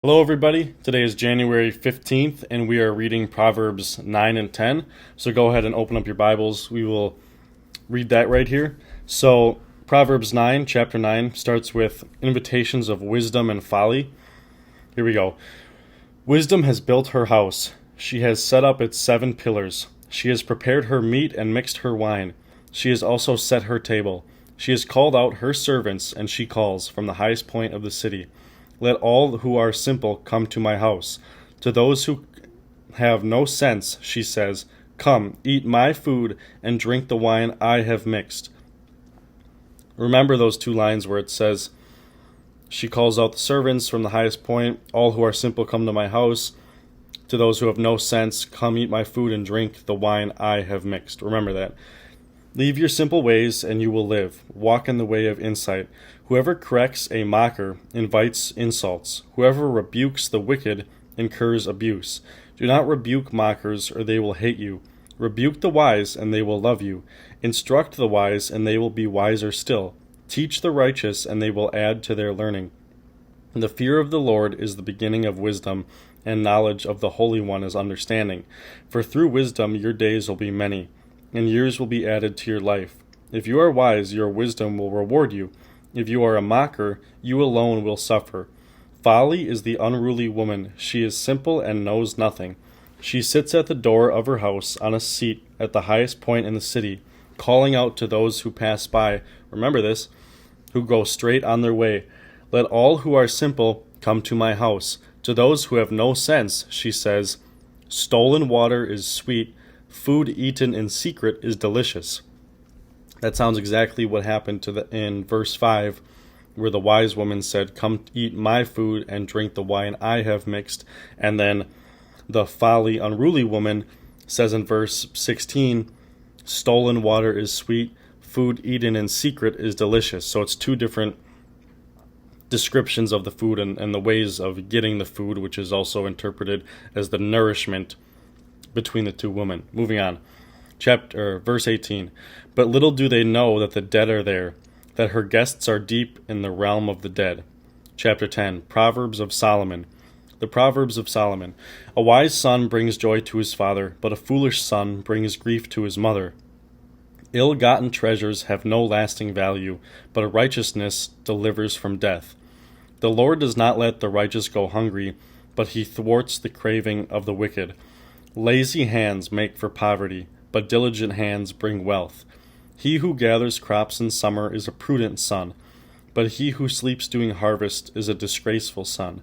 Hello, everybody. Today is January 15th, and we are reading Proverbs 9 and 10. So go ahead and open up your Bibles. We will read that right here. So, Proverbs 9, chapter 9, starts with invitations of wisdom and folly. Here we go. Wisdom has built her house. She has set up its 7 pillars. She has prepared her meat and mixed her wine. She has also set her table. She has called out her servants, and she calls from the highest point of the city. Let all who are simple come to my house. To those who have no sense, she says, come, eat my food and drink the wine I have mixed. Remember those 2 lines where it says, she calls out the servants from the highest point. All who are simple come to my house. To those who have no sense, come eat my food and drink the wine I have mixed. Remember that. Leave your simple ways, and you will live. Walk in the way of insight. Whoever corrects a mocker invites insults. Whoever rebukes the wicked incurs abuse. Do not rebuke mockers, or they will hate you. Rebuke the wise, and they will love you. Instruct the wise, and they will be wiser still. Teach the righteous, and they will add to their learning. The fear of the Lord is the beginning of wisdom, and knowledge of the Holy One is understanding. For through wisdom your days will be many, and years will be added to your life. If you are wise, your wisdom will reward you. If you are a mocker, you alone will suffer. Folly is the unruly woman. She is simple and knows nothing. She sits at the door of her house on a seat at the highest point in the city, calling out to those who pass by. Remember this, who go straight on their way. Let all who are simple come to my house. To those who have no sense, she says, stolen water is sweet. Food eaten in secret is delicious. That sounds exactly what happened in verse 5, where the wise woman said, come eat my food and drink the wine I have mixed. And then the folly, unruly woman says in verse 16, stolen water is sweet, food eaten in secret is delicious. So it's 2 different descriptions of the food and the ways of getting the food, which is also interpreted as the nourishment between the 2 women. Moving on. Verse 18. But little do they know that the dead are there, that her guests are deep in the realm of the dead. Chapter 10. Proverbs of Solomon. The Proverbs of Solomon. A wise son brings joy to his father, but a foolish son brings grief to his mother. Ill-gotten treasures have no lasting value, but righteousness delivers from death. The Lord does not let the righteous go hungry, but he thwarts the craving of the wicked. Lazy hands make for poverty, but diligent hands bring wealth. He who gathers crops in summer is a prudent son, but he who sleeps doing harvest is a disgraceful son.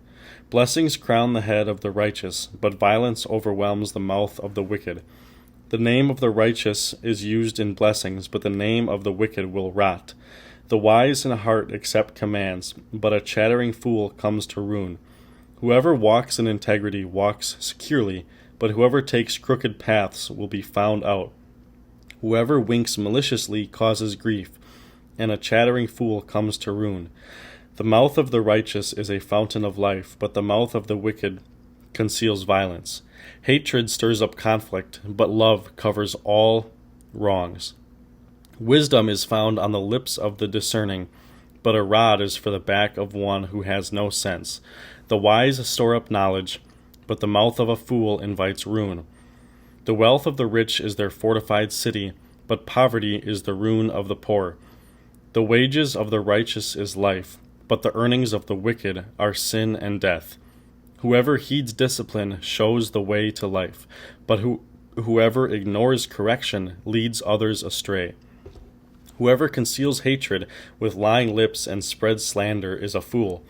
Blessings crown the head of the righteous, but violence overwhelms the mouth of the wicked. The name of the righteous is used in blessings, but the name of the wicked will rot. The wise in heart accept commands, but a chattering fool comes to ruin. Whoever walks in integrity walks securely, but whoever takes crooked paths will be found out. Whoever winks maliciously causes grief, and a chattering fool comes to ruin. The mouth of the righteous is a fountain of life, but the mouth of the wicked conceals violence. Hatred stirs up conflict, but love covers all wrongs. Wisdom is found on the lips of the discerning, but a rod is for the back of one who has no sense. The wise store up knowledge, but the mouth of a fool invites ruin. The wealth of the rich is their fortified city, but poverty is the ruin of the poor. The wages of the righteous is life, but the earnings of the wicked are sin and death. Whoever heeds discipline shows the way to life, but whoever ignores correction leads others astray. Whoever conceals hatred with lying lips and spreads slander is a fool.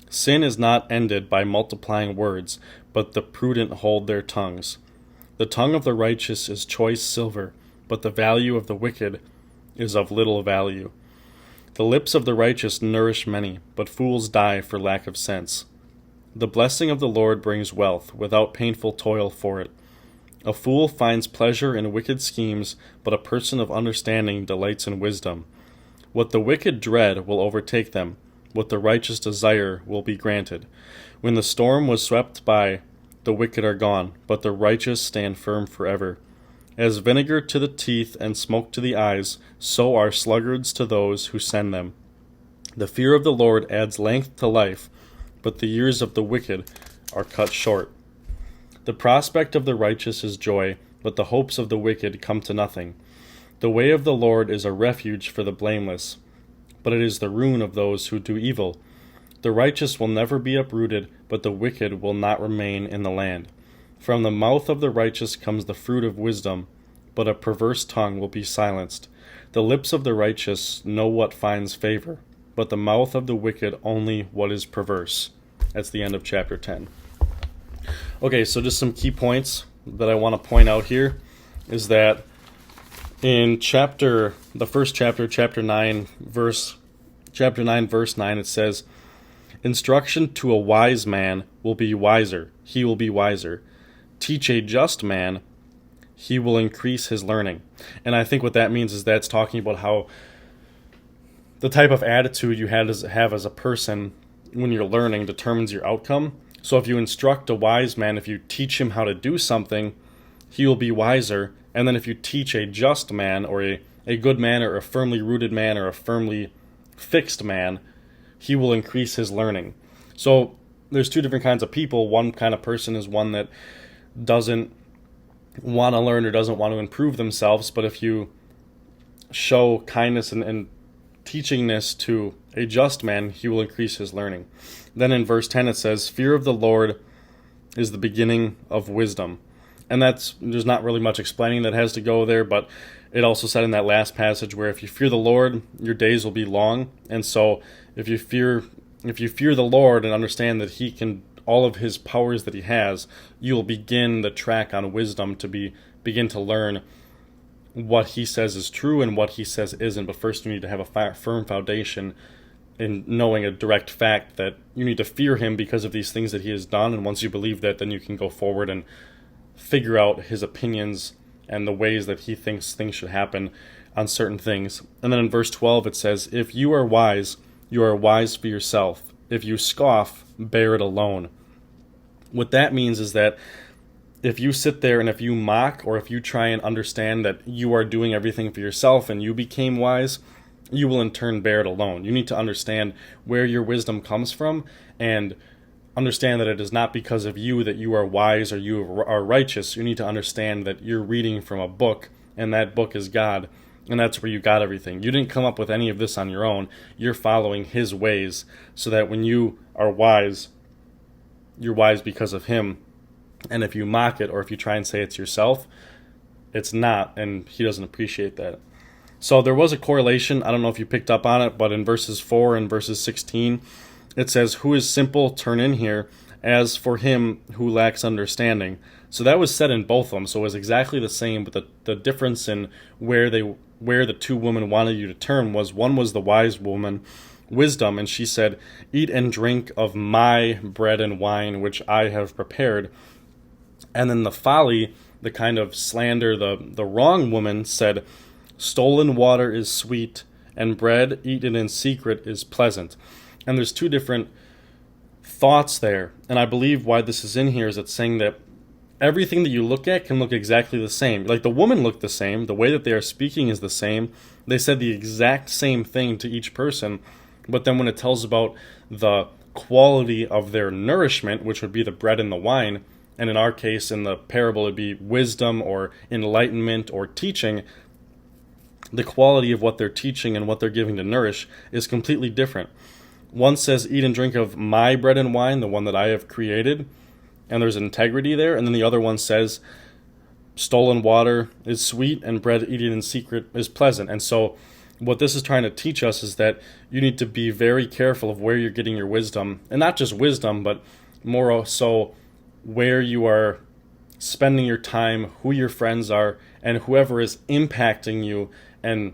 Sin is not ended by multiplying words, but the prudent hold their tongues. The tongue of the righteous is choice silver, but the value of the wicked is of little value. The lips of the righteous nourish many, but fools die for lack of sense. The blessing of the Lord brings wealth, without painful toil for it. A fool finds pleasure in wicked schemes, but a person of understanding delights in wisdom. What the wicked dread will overtake them. What the righteous desire will be granted. When the storm was swept by, the wicked are gone, but the righteous stand firm forever. As vinegar to the teeth and smoke to the eyes, so are sluggards to those who send them. The fear of the Lord adds length to life, but the years of the wicked are cut short. The prospect of the righteous is joy, but the hopes of the wicked come to nothing. The way of the Lord is a refuge for the blameless, but it is the ruin of those who do evil. The righteous will never be uprooted, but the wicked will not remain in the land. From the mouth of the righteous comes the fruit of wisdom, but a perverse tongue will be silenced. The lips of the righteous know what finds favor, but the mouth of the wicked only what is perverse. That's the end of chapter 10. Okay, so just some key points that I want to point out here is that in the first chapter, chapter 9, verse 9, it says, "Instruction to a wise man will be wiser, he will be wiser. Teach a just man, he will increase his learning." And I think what that means is that's talking about how the type of attitude you have as a person when you're learning determines your outcome. So if you instruct a wise man, if you teach him how to do something, he will be wiser. And then if you teach a just man, or a good man, or a firmly rooted man, or a firmly fixed man, he will increase his learning. So there's two different kinds of people. One kind of person is one that doesn't want to learn or doesn't want to improve themselves. But if you show kindness and teachingness to a just man, he will increase his learning. Then in verse 10 it says, "Fear of the Lord is the beginning of wisdom." And there's not really much explaining that has to go there, but it also said in that last passage where if you fear the Lord, your days will be long. And so if you fear the Lord and understand that he can, all of his powers that he has, you will begin the track on wisdom to begin to learn what he says is true and what he says isn't. But first you need to have a firm foundation in knowing a direct fact that you need to fear him because of these things that he has done. And once you believe that, then you can go forward and figure out his opinions and the ways that he thinks things should happen on certain things. And then in verse 12 it says, "If you are wise for yourself. If you scoff, bear it alone." What that means is that if you sit there and if you mock, or if you try and understand that you are doing everything for yourself and you became wise, you will in turn bear it alone. You need to understand where your wisdom comes from and understand that it is not because of you that you are wise or you are righteous. You need to understand that you're reading from a book, and that book is God, and that's where you got everything. You didn't come up with any of this on your own. You're following his ways, so that when you are wise, you're wise because of him. And if you mock it, or if you try and say it's yourself, it's not, and he doesn't appreciate that. So there was a correlation. I don't know if you picked up on it, but in verses 4 and verses 16, it says, "Who is simple, turn in here, as for him who lacks understanding." So that was said in both of them. So it was exactly the same, but the difference in where the two women wanted you to turn was, one was the wise woman, wisdom, and she said, "Eat and drink of my bread and wine, which I have prepared." And then the folly, the kind of slander, the wrong woman said, "Stolen water is sweet, and bread eaten in secret is pleasant." And there's two different thoughts there. And I believe why this is in here is it's saying that everything that you look at can look exactly the same. Like the woman looked the same. The way that they are speaking is the same. They said the exact same thing to each person. But then when it tells about the quality of their nourishment, which would be the bread and the wine, and in our case, in the parable, it'd be wisdom or enlightenment or teaching, the quality of what they're teaching and what they're giving to nourish is completely different. One says, "Eat and drink of my bread and wine, the one that I have created," and there's integrity there. And then the other one says, "Stolen water is sweet, and bread eaten in secret is pleasant." And so what this is trying to teach us is that you need to be very careful of where you're getting your wisdom. And not just wisdom, but more so where you are spending your time, who your friends are, and whoever is impacting you and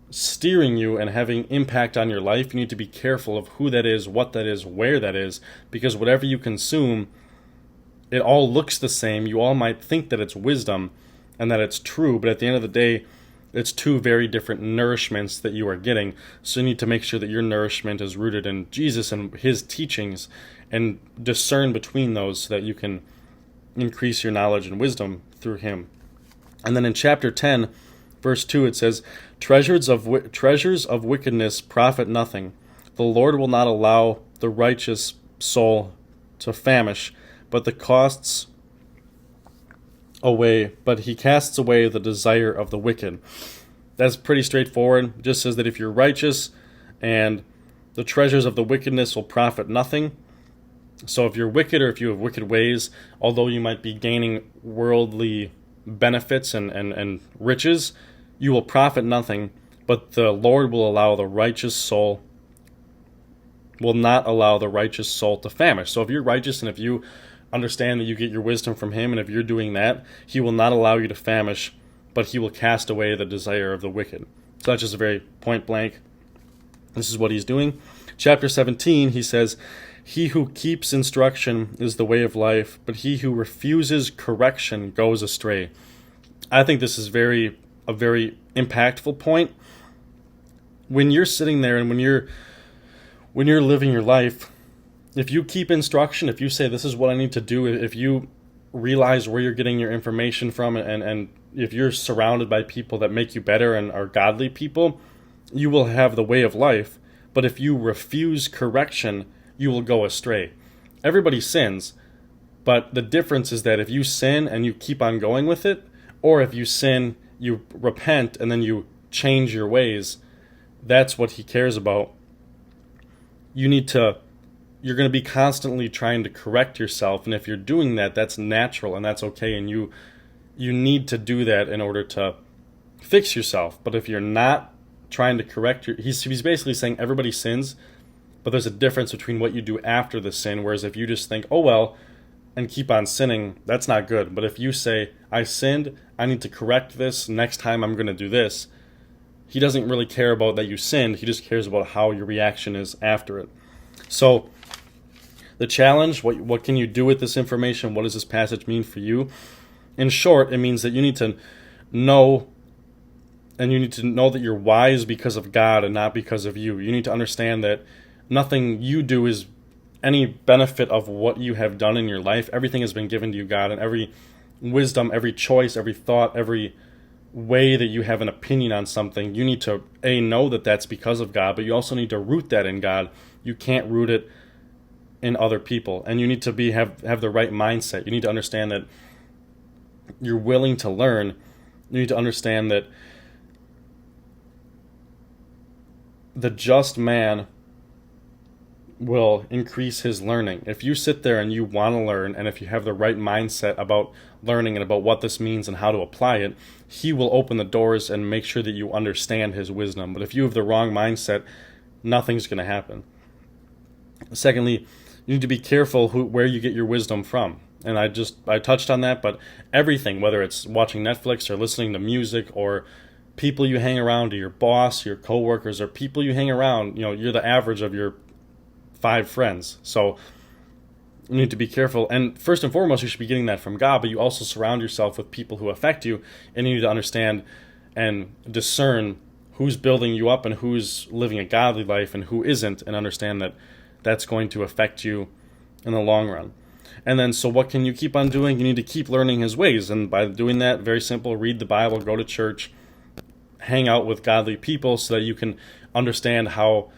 steering you and having impact on your life. You need to be careful of who that is, what that is, where that is, because whatever you consume, it all looks the same. You all might think that it's wisdom and that it's true, but at the end of the day, it's two very different nourishments that you are getting. So you need to make sure that your nourishment is rooted in Jesus and his teachings, and discern between those so that you can increase your knowledge and wisdom through him. And then in chapter 10, verse 2, it says, treasures of wickedness profit nothing. The Lord will not allow the righteous soul to famish, but the costs away, but he casts away the desire of the wicked. That's pretty straightforward. It just says that if you're righteous and the treasures of the wickedness will profit nothing. So if you're wicked or if you have wicked ways, although you might be gaining worldly benefits and riches, you will profit nothing, but the Lord will allow the righteous soul, will not allow the righteous soul to famish. So if you're righteous and if you understand that you get your wisdom from him, and if you're doing that, he will not allow you to famish, but he will cast away the desire of the wicked. So that's just a very point blank. This is what he's doing. Chapter 17, he says, he who keeps instruction is the way of life, but he who refuses correction goes astray. I think this is a very impactful point. When you're sitting there and when you're living your life, if you keep instruction, if you say this is what I need to do, if you realize where you're getting your information from, and if you're surrounded by people that make you better and are godly people, you will have the way of life. But if you refuse correction, you will go astray. Everybody sins, but the difference is that if you sin and you keep on going with it, or if you sin, you repent and then you change your ways, that's what he cares about. You're going to be constantly trying to correct yourself, and if you're doing that, that's natural and that's okay, and you need to do that in order to fix yourself. But if you're not trying to correct he's basically saying everybody sins, but there's a difference between what you do after the sin, whereas if you just think, oh well, and keep on sinning, that's not good. But if you say, I sinned, I need to correct this, next time I'm going to do this, he doesn't really care about that you sinned, he just cares about how your reaction is after it. So the challenge, what can you do with this information? What does this passage mean for you? In short, it means that you need to know, and you need to know that you're wise because of God and not because of you. You need to understand that nothing you do is any benefit of what you have done in your life. Everything has been given to you, God, and every wisdom, every choice, every thought, every way that you have an opinion on something, you need to know that that's because of God, but you also need to root that in God. You can't root it in other people, and you need to have the right mindset. You need to understand that you're willing to learn. You need to understand that the just man will increase his learning. If you sit there and you want to learn, and if you have the right mindset about learning and about what this means and how to apply it, he will open the doors and make sure that you understand his wisdom. But if you have the wrong mindset, nothing's going to happen. Secondly, you need to be careful where you get your wisdom from. And I touched on that, but everything, whether it's watching Netflix or listening to music or people you hang around, or your boss, your coworkers, or people you hang around, you're the average of your 5 friends. So you need to be careful. And first and foremost, you should be getting that from God, but you also surround yourself with people who affect you, and you need to understand and discern who's building you up and who's living a godly life and who isn't, and understand that that's going to affect you in the long run. And then, so what can you keep on doing? You need to keep learning his ways. And by doing that, very simple, read the Bible, go to church, hang out with godly people so that you can understand how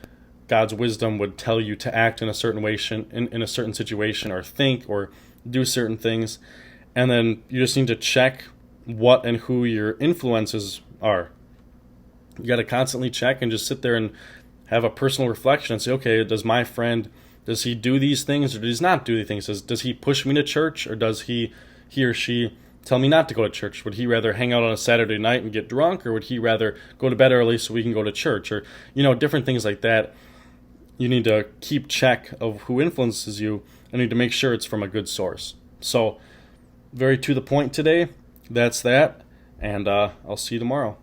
God's wisdom would tell you to act in a certain way, in a certain situation, or think or do certain things. And then you just need to check what and who your influences are. You got to constantly check and just sit there and have a personal reflection and say, okay, does my friend, does he do these things or does he not do these things? Does he push me to church, or does he or she tell me not to go to church? Would he rather hang out on a Saturday night and get drunk, or would he rather go to bed early so we can go to church? Or, different things like that. You need to keep check of who influences you, and need to make sure it's from a good source. So, very to the point today. That's that, and I'll see you tomorrow.